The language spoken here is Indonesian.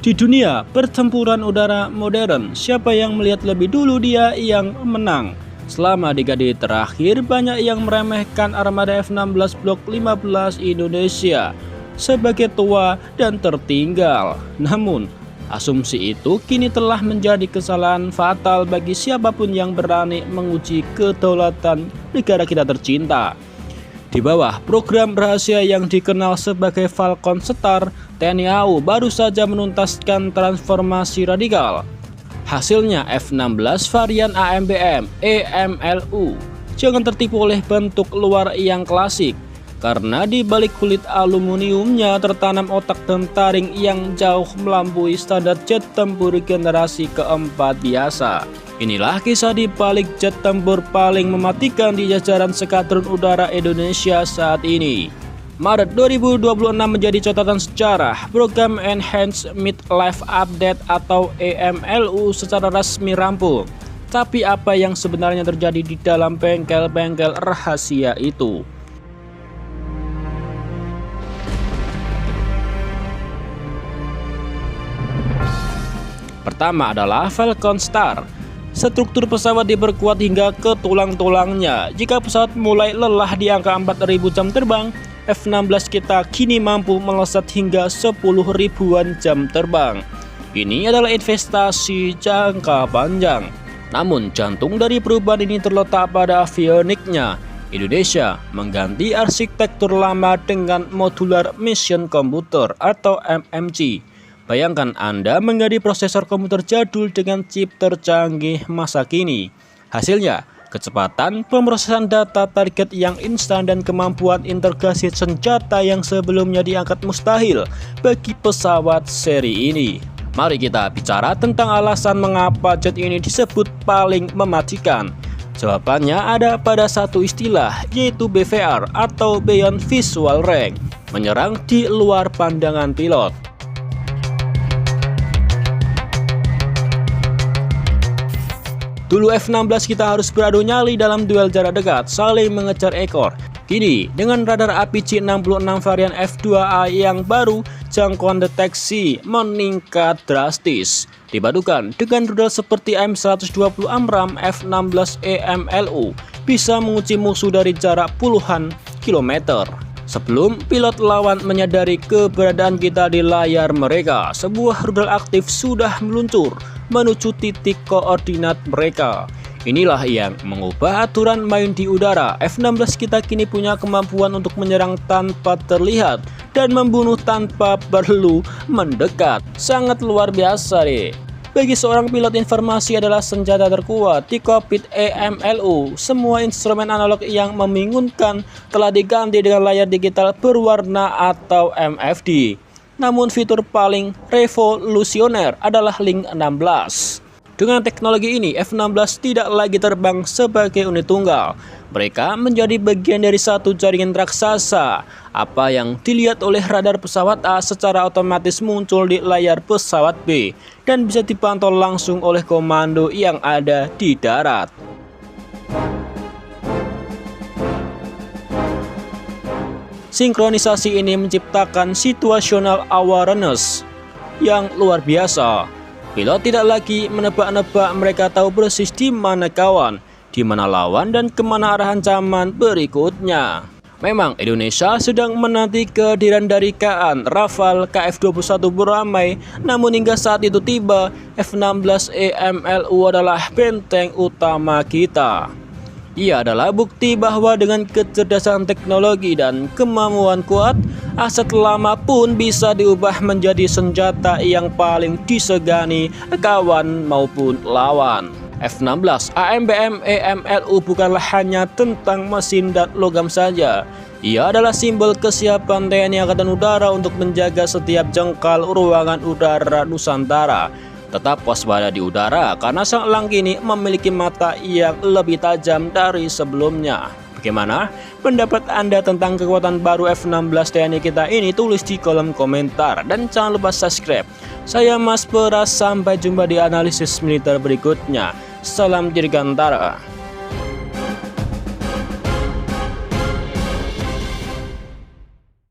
Di dunia pertempuran udara modern, siapa yang melihat lebih dulu dia yang menang. Selama dekade terakhir, banyak yang meremehkan armada F-16 Blok 15 Indonesia sebagai tua dan tertinggal. Namun, asumsi itu kini telah menjadi kesalahan fatal bagi siapapun yang berani menguji kedaulatan negara kita tercinta. Di bawah program rahasia yang dikenal sebagai Falcon Star, TNI AU baru saja menuntaskan transformasi radikal. Hasilnya F-16 varian AMBM EMLU. Jangan tertipu oleh bentuk luar yang klasik, karena di balik kulit aluminiumnya tertanam otak dan taring yang jauh melampaui standar jet tempur generasi keempat biasa. Inilah kisah di balik jet tempur paling mematikan di jajaran Skadron Udara Indonesia saat ini. Maret 2026 menjadi catatan sejarah. Program Enhanced Mid-Life Update atau EMLU secara resmi rampung. Tapi apa yang sebenarnya terjadi di dalam bengkel-bengkel rahasia itu? Pertama adalah Falcon Star. Struktur pesawat diperkuat hingga ke tulang-tulangnya. Jika pesawat mulai lelah di angka 4.000 jam terbang, F-16 kita kini mampu melesat hingga 10.000-an jam terbang. Ini adalah investasi jangka panjang. Namun jantung dari perubahan ini terletak pada avioniknya. Indonesia mengganti arsitektur lama dengan Modular Mission Computer atau MMC. Bayangkan Anda mengganti prosesor komputer jadul dengan chip tercanggih masa kini. Hasilnya, kecepatan pemrosesan data target yang instan dan kemampuan integrasi senjata yang sebelumnya dianggap mustahil bagi pesawat seri ini. Mari kita bicara tentang alasan mengapa jet ini disebut paling mematikan. Jawabannya ada pada satu istilah, yaitu BVR atau Beyond Visual Range, menyerang di luar pandangan pilot. Dulu F-16 kita harus beradu nyali dalam duel jarak dekat, saling mengejar ekor. Kini, dengan radar APC-66 varian F2A yang baru, jangkauan deteksi meningkat drastis. Dipadukan dengan rudal seperti M120 AMRAAM, F-16 EMLU bisa menguji musuh dari jarak puluhan kilometer. Sebelum pilot lawan menyadari keberadaan kita di layar mereka, sebuah rudal aktif sudah meluncur menuju titik koordinat mereka. Inilah yang mengubah aturan main di udara. F-16 kita kini punya kemampuan untuk menyerang tanpa terlihat dan membunuh tanpa perlu mendekat. Sangat luar biasa deh. Bagi seorang pilot, informasi adalah senjata terkuat. Di kokpit EMLU, semua instrumen analog yang membingungkan telah diganti dengan layar digital berwarna atau MFD. Namun fitur paling revolusioner adalah Link 16. Dengan teknologi ini, F-16 tidak lagi terbang sebagai unit tunggal. Mereka menjadi bagian dari satu jaringan raksasa. Apa yang dilihat oleh radar pesawat A secara otomatis muncul di layar pesawat B dan bisa dipantau langsung oleh komando yang ada di darat. Sinkronisasi ini menciptakan situational awareness yang luar biasa. Pilot tidak lagi menebak-nebak, mereka tahu persis di mana kawan, di mana lawan, dan kemana arah ancaman berikutnya. Memang Indonesia sedang menanti kehadiran dari KAN Rafale KF-21 beramai, namun hingga saat itu tiba, F-16 EMLU adalah benteng utama kita. Ia adalah bukti bahwa dengan kecerdasan teknologi dan kemampuan kuat, aset lama pun bisa diubah menjadi senjata yang paling disegani kawan maupun lawan. F-16 AMBM EMLU bukanlah hanya tentang mesin dan logam saja. Ia adalah simbol kesiapan TNI Angkatan Udara untuk menjaga setiap jengkal ruangan udara Nusantara. Tetap waspada di udara karena sang elang kini memiliki mata yang lebih tajam dari sebelumnya. Bagaimana pendapat Anda tentang kekuatan baru F-16 TNI kita ini? Tulis di kolom komentar dan jangan lupa subscribe. Saya Mas Peras, sampai jumpa di analisis militer berikutnya. Salam Dirgantara.